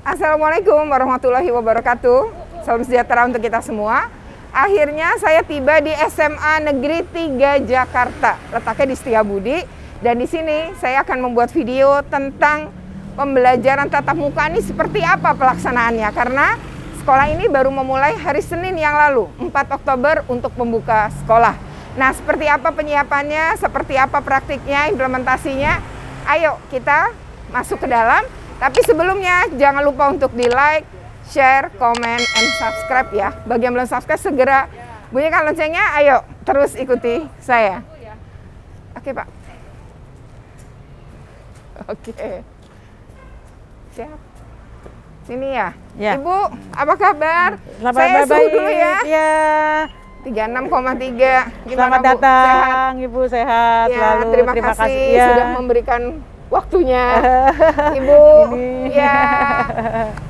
Assalamualaikum warahmatullahi wabarakatuh. Salam sejahtera untuk kita semua. Akhirnya saya tiba di SMA Negeri 3 Jakarta. Letaknya di Setiabudi. Dan di sini saya akan membuat video tentang pembelajaran tatap muka ini seperti apa pelaksanaannya. Karena sekolah ini baru memulai hari Senin yang lalu, 4 Oktober untuk membuka sekolah. Nah, seperti apa penyiapannya, seperti apa praktiknya, implementasinya. Ayo kita masuk ke dalam. Tapi sebelumnya jangan lupa untuk di like, share, comment, and subscribe ya. Bagi yang belum subscribe segera bunyikan loncengnya. Ayo terus ikuti saya. Oke Pak. Oke. Siap. Sini ya. Ibu, apa kabar? Saya suhu dulu ya. Iya. 36,3. Selamat datang, Ibu sehat Ya, selalu. terima kasih ya. sudah memberikan waktunya. Ibu, ya.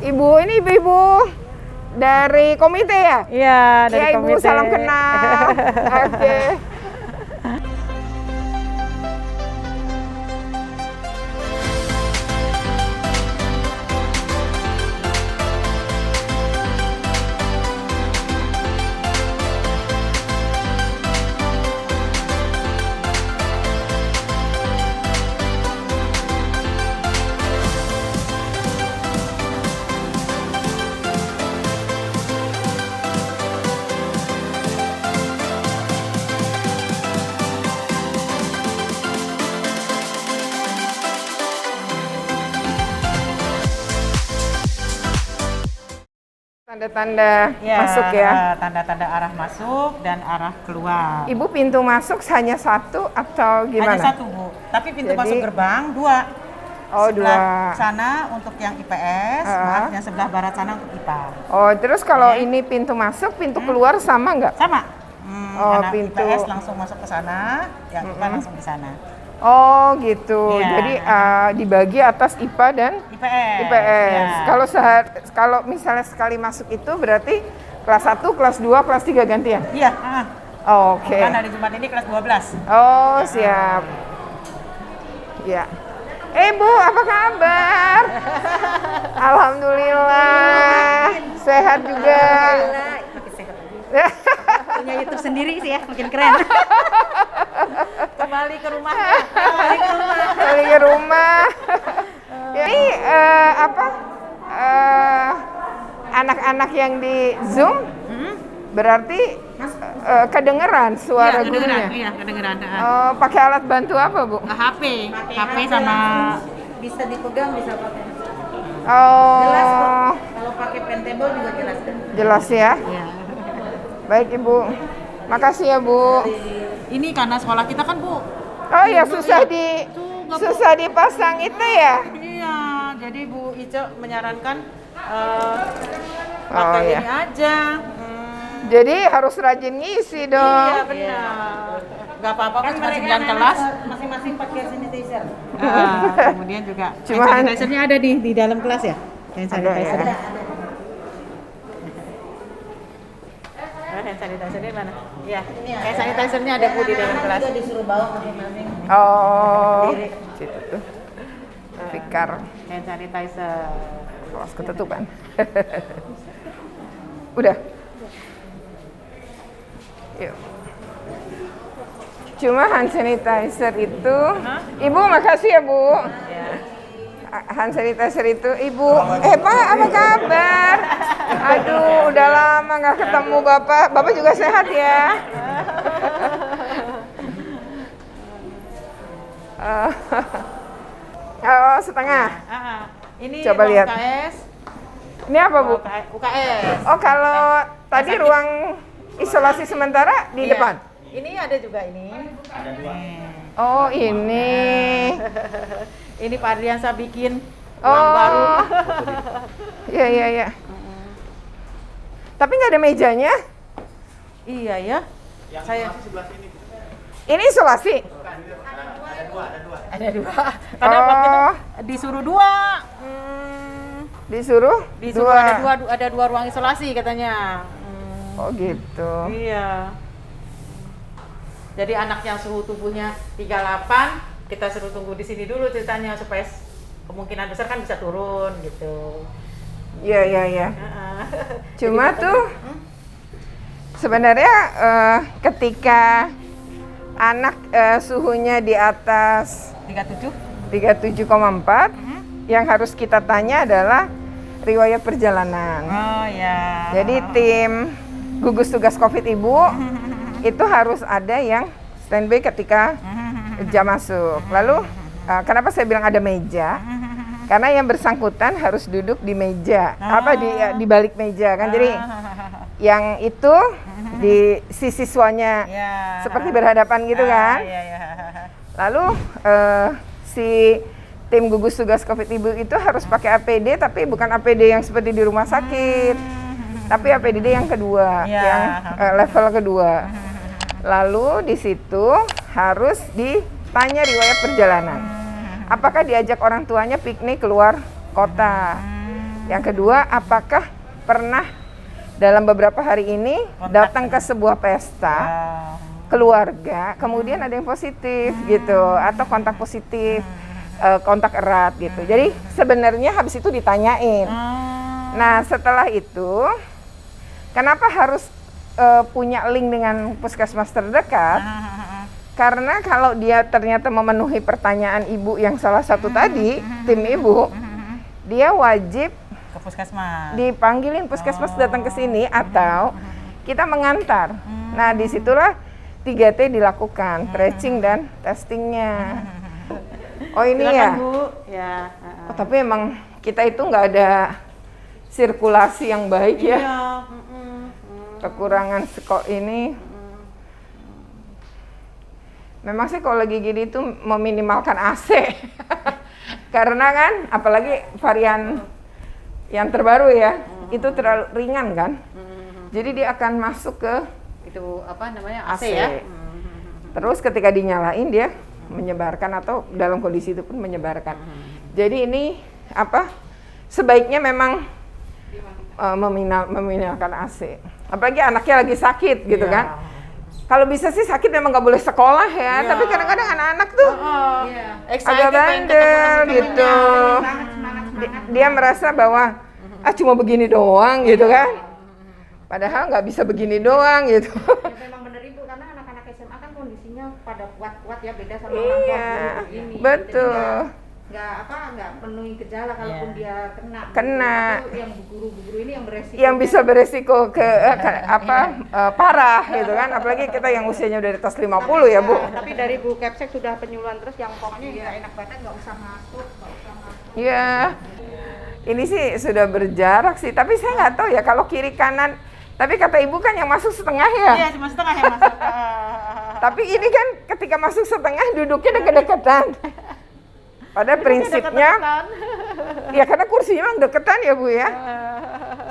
Ibu, ini ibu-ibu dari komite ya? Iya, dari ya, Ibu, komite. salam kenal. Oke. Tanda-tanda masuk ya. Tanda-tanda arah masuk dan arah keluar. Ibu, pintu masuk hanya satu atau gimana? Hanya satu, Bu. Tapi pintu Jadi, masuk gerbang dua. Oh, sebelah dua. sana untuk yang IPS, maaf, yang sebelah barat sana untuk IPA. Oh, terus kalau ini pintu masuk, pintu keluar sama nggak? Sama. Oh, anak pintu. IPS langsung masuk ke sana, yang IPA langsung di sana. Oh, gitu. Iya. Jadi dibagi atas IPA dan IPS. IPS. Ya. Kalau misalnya sekali masuk itu berarti kelas 1, kelas 2, kelas 3 gantian? Iya. Oh, oke. Kan hari Jumat ini kelas 12. Oh, siap. Ya. Bu, apa kabar? Alhamdulillah. Sehat juga. Punya YouTube sendiri sih ya, makin keren. Kembali ke rumah. Balik ke rumah. Ya, ini anak-anak yang di Zoom berarti kedengeran suara gurunya. Iya, kedengeran. Oh, pakai alat bantu apa, Bu? HP sama Bisa dipegang, bisa pakai. Oh, Jelas kok. Kalau pakai pentable juga jelas kan. jelas ya. ya. Baik, Ibu. Makasih ya, Bu. Ini karena sekolah kita kan, Bu. Oh ya, susah dipasang itu ya. Iya, jadi Bu Ica menyarankan Oh, pakai iya. ini aja. Jadi harus rajin ngisi dong. Iya, benar. Gak apa-apa kan cuma 9 kelas. Masing-masing pakai sanitizer. Kemudian juga Cuma hand sanitizer-nya ada di dalam kelas ya? Hand Ada ya. sanitizer. Hand sanitizer-nya mana? Iya, hand sanitizer-nya ada Bu di dalam kelas. Juga disuruh bawa masing-masing. Oh, situ tuh. Fikar. Hand sanitizer. Kelas ketutupan. Udah. Yuk. Cuma hand sanitizer itu, Ibu makasih ya Bu. Hand sanitizer itu, Ibu. Pak, apa kabar? Aduh, udah lama nggak ketemu Bapak. Bapak juga sehat ya? Oh, setengah. Ini Coba ruang lihat. UKS. Ini apa Bu? UKS. Oh, kalau tadi ruang isolasi sementara di Iya. depan. Ini ada juga ini. Oh, ini. Ini Pak Adriansa bikin ruang baru. Oh. Iya. Tapi nggak ada mejanya. Iya ya. Saya Ini isolasi. ada dua. Karena waktu itu disuruh dua. Disuruh ada dua ruang isolasi katanya. Oh, gitu. Iya. Jadi anak yang suhu tubuhnya 38, kita suruh tunggu di sini dulu ceritanya supaya kemungkinan besar kan bisa turun gitu. Iya, iya, iya. Cuma tuh sebenarnya ketika anak suhunya di atas 37. 37,4, yang harus kita tanya adalah riwayat perjalanan. Oh ya. Jadi tim gugus tugas COVID Ibu itu harus ada yang standby ketika jam masuk. Lalu kenapa saya bilang ada meja? Karena yang bersangkutan harus duduk di meja, di balik meja kan. Jadi yang itu di si siswanya Ya. seperti berhadapan gitu kan. Iya, iya. Lalu si tim gugus tugas COVID Ibu itu harus pakai APD, tapi bukan APD yang seperti di rumah sakit, tapi APD yang kedua, Ya. yang level kedua. Lalu di situ harus ditanya riwayat perjalanan. Apakah diajak orang tuanya piknik keluar kota? Yang kedua, apakah pernah dalam beberapa hari ini datang ke sebuah pesta keluarga, kemudian ada yang positif gitu, atau kontak positif, kontak erat gitu. Jadi sebenarnya habis itu ditanyain. Nah setelah itu, kenapa harus punya link dengan puskesmas terdekat? Karena kalau dia ternyata memenuhi pertanyaan ibu yang salah satu tadi, tim ibu, dia wajib Ke puskesmas. dipanggilin puskesmas datang ke sini atau kita mengantar. Nah disitulah 3T dilakukan, tracing dan testingnya. Oh ini Silakan, ya. Bu. Ya. Oh, tapi emang kita itu nggak ada sirkulasi yang baik ya. Iya. Kekurangan ini. Memang sih kalau lagi gini tuh meminimalkan AC. Karena kan apalagi varian yang terbaru ya, itu terlalu ringan kan. Jadi dia akan masuk ke Itu apa namanya? AC, AC. ya. Terus ketika dinyalain dia menyebarkan atau dalam kondisi itu pun menyebarkan. Jadi ini apa? Sebaiknya memang meminimalkan AC. Apalagi anaknya lagi sakit gitu Iya. kan. Kalau bisa sih sakit memang nggak boleh sekolah ya. Iya. Tapi kadang-kadang anak-anak tuh agak bandel gitu. Dia merasa bahwa cuma begini doang gitu kan. Padahal nggak bisa begini doang gitu. Ya, memang bener Ibu, karena anak-anak SMA kan kondisinya pada kuat-kuat ya, beda sama orang tua Iya, dulu begini. betul. Nggak penuhi gejala kalaupun dia kena. Kena. Itu yang guru-guru ini yang beresiko. Yang bisa beresiko ke parah gitu kan. Apalagi kita yang usianya udah di atas 50 ya Bu. Tapi dari Bu Kepsek sudah penyuluhan terus yang pokoknya nggak enak badan, nggak usah masuk. Iya. Ini sih sudah berjarak sih. Tapi saya nggak tahu ya kalau kiri kanan. Tapi kata ibu kan yang masuk setengah ya. Iya, cuma setengah yang masuk. Tapi ini kan ketika masuk setengah duduknya deket-deketan. Pada prinsipnya, ya karena kursinya memang deketan ya Bu ya.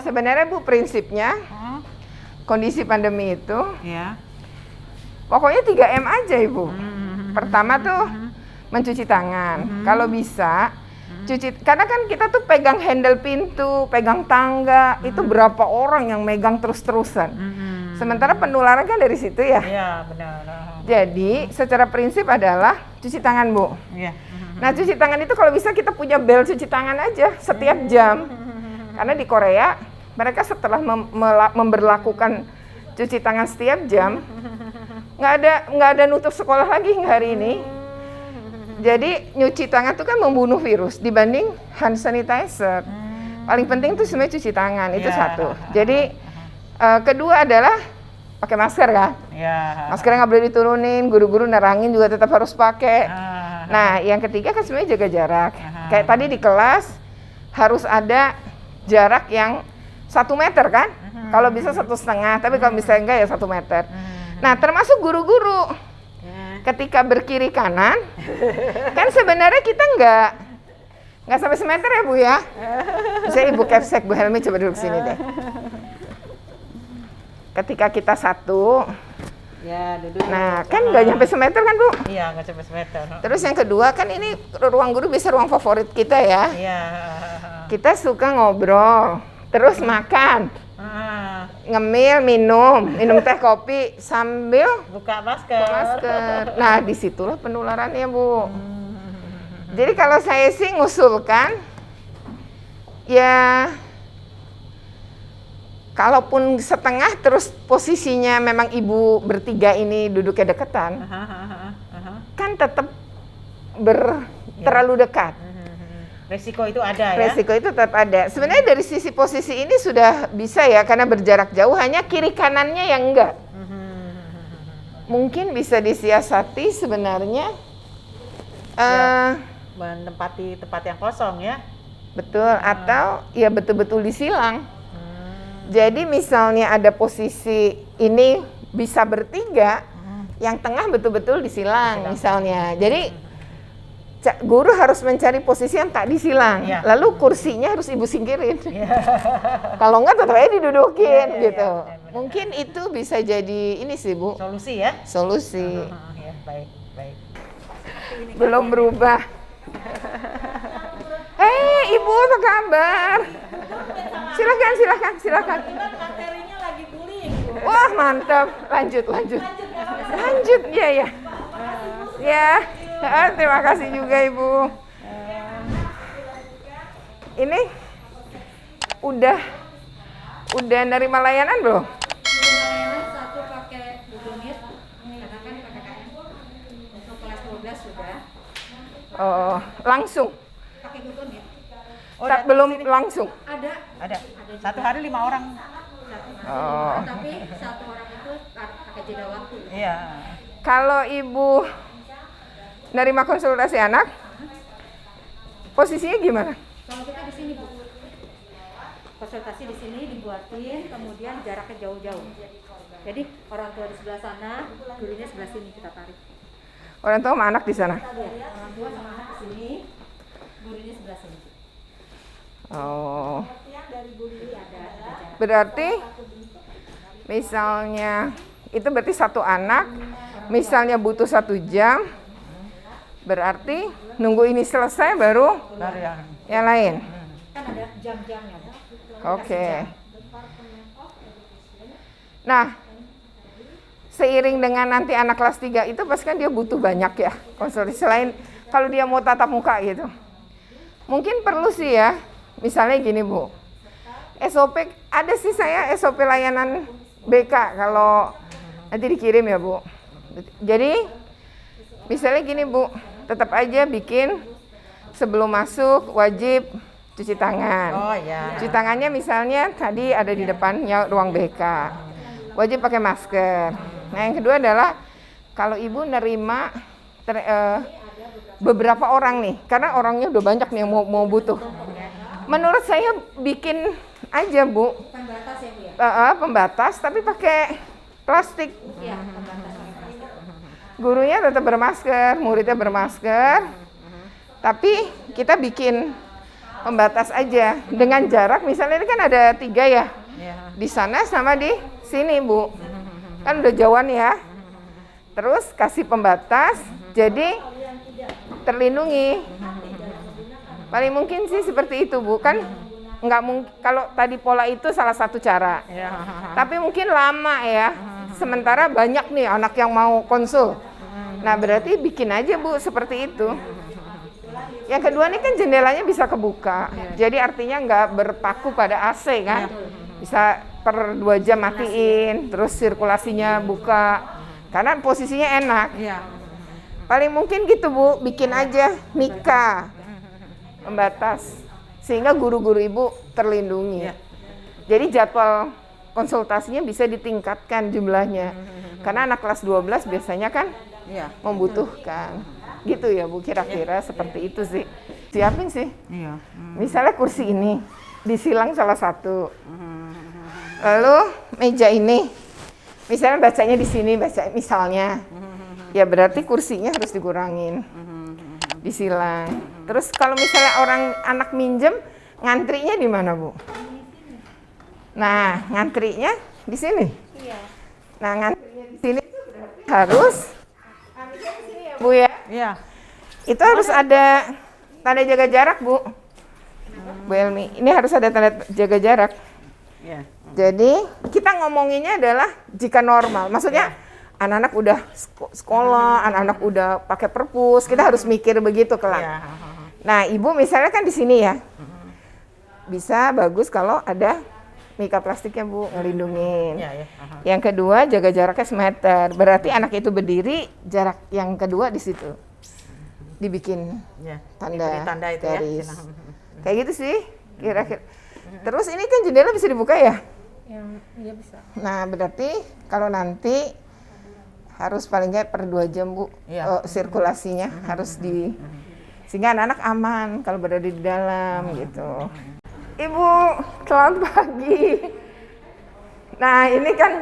Sebenarnya Bu prinsipnya kondisi pandemi itu, Ya. pokoknya 3M aja Ibu. Pertama tuh mencuci tangan. Kalau bisa cuci, karena kan kita tuh pegang handle pintu, pegang tangga, itu berapa orang yang megang terus-terusan. Sementara penularan kan dari situ ya. Iya, benar. Jadi secara prinsip adalah cuci tangan Bu. Iya. Nah cuci tangan itu kalau bisa kita punya bel cuci tangan aja setiap jam. Karena di Korea mereka setelah memberlakukan cuci tangan setiap jam, nggak ada nutup sekolah lagi hari ini. Jadi nyuci tangan itu kan membunuh virus dibanding hand sanitizer. Paling penting itu sebenarnya cuci tangan, itu Ya. satu. Jadi kedua adalah pakai masker kan. Iya. Maskernya nggak boleh diturunin, guru-guru nerangin juga tetap harus pakai. Nah, yang ketiga kan sebenarnya jaga jarak. Kayak tadi di kelas harus ada jarak yang 1 meter kan? Kalau bisa 1,5, tapi kalau misalnya enggak ya 1 meter. Nah, termasuk guru-guru. Ketika berkiri kanan, kan sebenarnya kita nggak sampai semeter ya Bu ya. Misalnya Ibu Kepsek, Bu Helmi coba duduk sini deh. Ketika kita satu, Ya, duduk. nah kan nggak nyampe semeter kan Bu? Iya, nggak sampai semeter. Terus yang kedua kan ini ruang guru bisa ruang favorit kita ya. Iya. Kita suka ngobrol, terus makan, ngemil, minum teh kopi sambil Buka masker. masker. Nah disitulah penularannya Bu. Jadi kalau saya sih ngusulkan, ya Kalaupun setengah terus posisinya memang ibu bertiga ini duduknya deketan, kan tetap terlalu dekat. Resiko itu ada ya? Resiko itu tetap ada. Sebenarnya dari sisi posisi ini sudah bisa ya, karena berjarak jauh, hanya kiri kanannya yang enggak. Mungkin bisa disiasati sebenarnya. Menempati tempat yang kosong ya? Betul, atau ya betul-betul disilang. Jadi misalnya ada posisi ini bisa bertiga, yang tengah betul-betul disilang misalnya. Jadi guru harus mencari posisi yang tak disilang. Lalu kursinya harus ibu singkirin. Kalau enggak tetap aja didudukin gitu. Mungkin itu bisa jadi ini sih Bu. Solusi ya? Solusi. Ya, baik, baik. Belum berubah. Ibu apa kabar? Silakan. Materinya lagi guling. Wah, mantap. Lanjut. Lanjut, ya. Ya, terima kasih juga Ibu. Ini udah nerima layanan belum? Layanan satu pakai Google Meet, karena kan PPKM untuk kelas 12 sudah Oh, langsung. pakai Google Meet. Belum langsung. Ada. Satu hari 5 orang. Oh. Tapi satu orang itu pakai jeda waktu. Iya. Kalau Ibu nerima konsultasi anak, posisinya gimana? Kalau kita di sini Bu, konsultasi di sini dibuatin, kemudian jaraknya jauh-jauh. Jadi orang tua di sebelah sana, gurunya sebelah sini kita tarik. Orang tua sama anak di sana. Iya, orang tua sama anak di sini, gurunya sebelah sini. Oh. Dari guru ini ada jarak. Berarti misalnya itu berarti satu anak, misalnya butuh 1 jam, berarti nunggu ini selesai baru yang lain. Kan ada jam-jamnya Bu. Oke. Nah, seiring dengan nanti anak kelas 3 itu pasti kan dia butuh banyak ya konsultasi, selain kalau dia mau tatap muka gitu. Mungkin perlu sih ya, misalnya gini Bu, SOP, ada sih saya SOP layanan BK kalau nanti dikirim ya Bu. Jadi misalnya gini Bu, tetap aja bikin sebelum masuk wajib cuci tangan. Oh ya. Cuci tangannya misalnya tadi ada di depannya ruang BK. Wajib pakai masker. Nah yang kedua adalah kalau ibu nerima beberapa orang nih, karena orangnya udah banyak nih yang mau butuh. Menurut saya bikin aja Bu, Pembatas ya Bu ya? pembatas tapi pakai plastik. Iya, pembatas. Gurunya tetap bermasker, muridnya bermasker, tapi kita bikin pembatas aja dengan jarak. Misalnya ini kan ada 3 ya, di sana sama di sini Bu, kan udah jauhan ya. Terus kasih pembatas, jadi terlindungi. Paling mungkin sih seperti itu Bu, kan nggak mungkin kalau tadi pola itu salah satu cara, tapi mungkin lama ya. Sementara banyak nih anak yang mau konsul. Nah berarti bikin aja Bu seperti itu. Yang kedua nih kan jendelanya bisa kebuka, jadi artinya nggak berpaku pada AC kan. Bisa per 2 jam matiin, terus sirkulasinya buka, karena posisinya enak. Paling mungkin gitu Bu, bikin aja mika pembatas sehingga guru-guru ibu terlindungi. Jadi jadwal konsultasinya bisa ditingkatkan jumlahnya, karena anak kelas 12 biasanya kan membutuhkan. Gitu ya Bu, kira-kira seperti itu sih. Siapin sih. Misalnya kursi ini disilang salah satu. Lalu meja ini, misalnya bacanya di sini, baca misalnya, ya berarti kursinya harus dikurangin, disilang. Terus kalau misalnya anak minjem, ngantrinya di mana Bu? Nah, ngantrinya di sini. Nah, ngantrinya di sini harus Bu ya. Itu harus ada tanda jaga jarak Bu. Bu Elmi, ini harus ada tanda jaga jarak. Jadi kita ngomonginnya adalah jika normal, maksudnya anak-anak udah sekolah, anak-anak udah pakai perpus, kita harus mikir begitu kelak. Nah ibu misalnya kan di sini ya, bisa bagus kalau ada mika plastiknya Bu, ngelindungin. Iya, ya. Aha. Yang kedua jaga jaraknya semeter. Berarti anak itu berdiri, jarak yang kedua di situ dibikin Ya. tanda, Diberi tanda itu garis. ya. Kayak gitu sih kira-kira. Terus ini kan jendela bisa dibuka ya? Iya bisa. Nah berarti kalau nanti harus paling nggak per 2 jam Bu, Iya. sirkulasinya harus di, sehingga anak-anak aman kalau berada di dalam gitu. Ibu, selamat pagi. Nah ini kan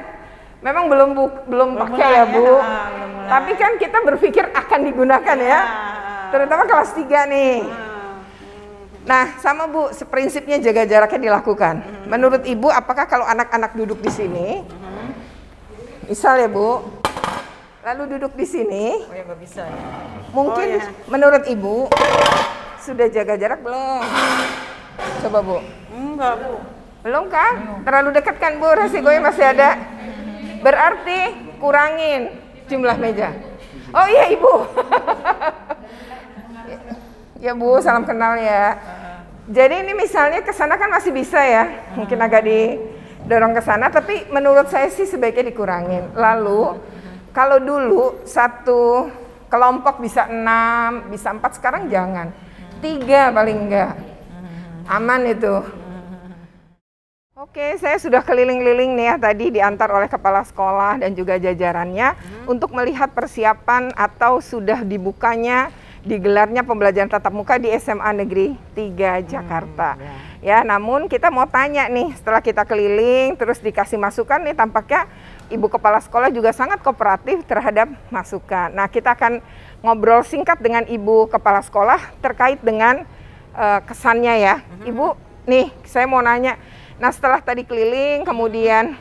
memang belum pakai mulai ya Bu, belum mulai. tapi kan kita berpikir akan digunakan ya, terutama kelas 3 nih. Nah sama Bu, prinsipnya jaga jaraknya dilakukan. Menurut Ibu apakah kalau anak-anak duduk di sini, misal ya Bu, lalu duduk di sini, Oh ya nggak bisa ya. mungkin Oh, ya. menurut Ibu sudah jaga jarak belum? Coba Bu. Enggak Bu. Belum kan? Terlalu dekat kan Bu, resikonya masih ada. Berarti kurangin jumlah meja. Oh iya Ibu. Ya Bu, salam kenal ya. Jadi ini misalnya ke sana kan masih bisa ya. Mungkin agak didorong ke sana, tapi menurut saya sih sebaiknya dikurangin. Lalu kalau dulu satu kelompok bisa 6, bisa 4, sekarang jangan. 3 paling enggak. Aman itu. Oke, saya sudah keliling-keliling nih ya, tadi diantar oleh kepala sekolah dan juga jajarannya untuk melihat persiapan atau sudah dibukanya, digelarnya pembelajaran tatap muka di SMA Negeri 3 Jakarta. Ya, namun kita mau tanya nih, setelah kita keliling terus dikasih masukan nih, tampaknya Ibu Kepala Sekolah juga sangat kooperatif terhadap masukan. Nah, kita akan ngobrol singkat dengan Ibu Kepala Sekolah terkait dengan kesannya ya. Ibu, nih saya mau nanya. Nah setelah tadi keliling, kemudian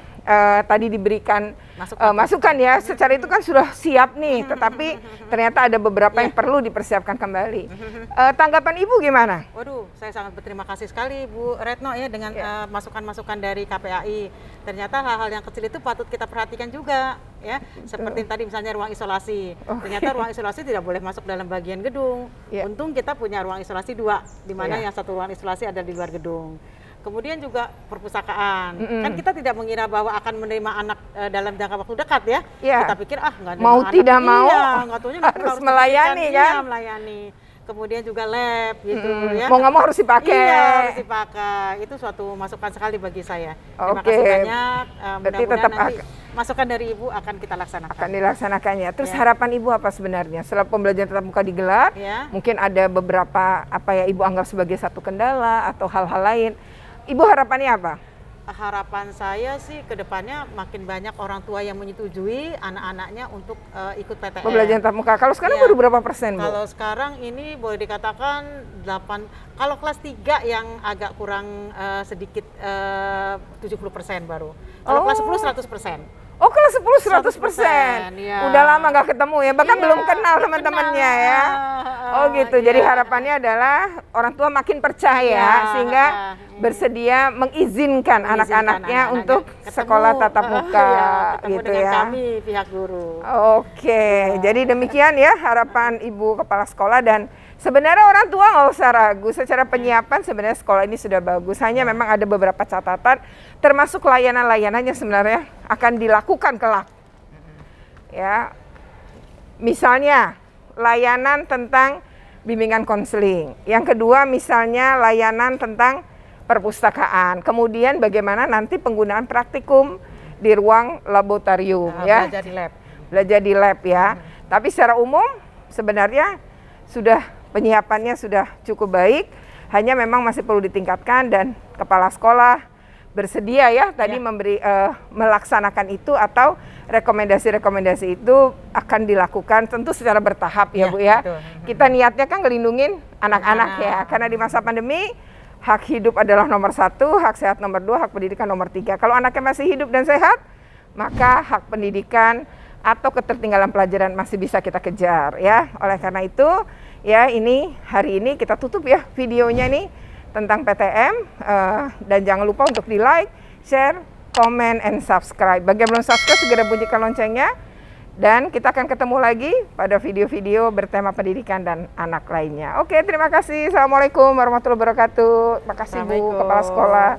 tadi diberikan masukan ya, secara itu kan sudah siap nih, tetapi ternyata ada beberapa yang perlu dipersiapkan kembali. Tanggapan Ibu gimana? Waduh, saya sangat berterima kasih sekali Bu Retno ya dengan masukan-masukan dari KPAI. Ternyata hal-hal yang kecil itu patut kita perhatikan juga ya. Seperti tadi misalnya ruang isolasi. Ternyata ruang isolasi tidak boleh masuk dalam bagian gedung. Untung kita punya ruang isolasi 2, di mana yang satu ruang isolasi ada di luar gedung. Kemudian juga perpustakaan. Kan kita tidak mengira bahwa akan menerima anak dalam jangka waktu dekat ya. Kita pikir nggak ada mau anak, tidak mau nggak taunya harus melayani kan. Iya, melayani. Kemudian juga lab gitu ya. Mau nggak mau harus dipakai. Iya, harus dipakai. Itu suatu masukan sekali bagi saya. Terima kasih banyak. Mudah-mudahan nanti masukan dari Ibu akan kita laksanakan. Akan dilaksanakannya. Terus harapan Ibu apa sebenarnya? Setelah pembelajaran tatap muka digelar, mungkin ada beberapa Ibu anggap sebagai satu kendala atau hal-hal lain. Ibu harapannya apa? Harapan saya sih ke depannya makin banyak orang tua yang menyetujui anak-anaknya untuk ikut PTM. Pembelajaran tatap muka. Kalau sekarang baru berapa persen, Bu? Kalau sekarang ini boleh dikatakan 8, kalau kelas 3 yang agak kurang sedikit 70% baru. Kalau kelas 10 100%. Oh, kelas 10 100%. Ya. Udah lama nggak ketemu ya, bahkan belum kenal teman-temannya ya. Oh gitu. Jadi harapannya adalah orang tua makin percaya sehingga bersedia mengizinkan anak-anaknya untuk sekolah tatap muka gitu dengan ya. Kami pihak guru. Oke. Jadi demikian ya harapan Ibu Kepala Sekolah, dan sebenarnya orang tua nggak usah ragu, secara penyiapan sebenarnya sekolah ini sudah bagus. Hanya memang ada beberapa catatan, termasuk layanan-layanannya sebenarnya akan dilakukan kelak. Ya, misalnya layanan tentang bimbingan konseling. Yang kedua misalnya layanan tentang perpustakaan. Kemudian bagaimana nanti penggunaan praktikum di ruang laboratorium ya. Belajar di lab. Belajar di lab ya. Tapi secara umum sebenarnya sudah penyiapannya sudah cukup baik, hanya memang masih perlu ditingkatkan, dan kepala sekolah bersedia ya tadi memberi melaksanakan itu, atau rekomendasi-rekomendasi itu akan dilakukan tentu secara bertahap ya Bu ya. Betul. Kita niatnya kan ngelindungin anak-anak ya, karena di masa pandemi hak hidup adalah nomor 1, hak sehat nomor 2, hak pendidikan nomor 3. Kalau anaknya masih hidup dan sehat, maka hak pendidikan atau ketertinggalan pelajaran masih bisa kita kejar ya. Oleh karena itu ya, ini hari ini kita tutup ya videonya nih tentang PTM, dan jangan lupa untuk di like, share, comment, and subscribe. Bagi yang belum subscribe segera bunyikan loncengnya, dan kita akan ketemu lagi pada video-video bertema pendidikan dan anak lainnya. Oke, terima kasih. Assalamualaikum warahmatullahi wabarakatuh. Terima kasih Bu Kepala Sekolah.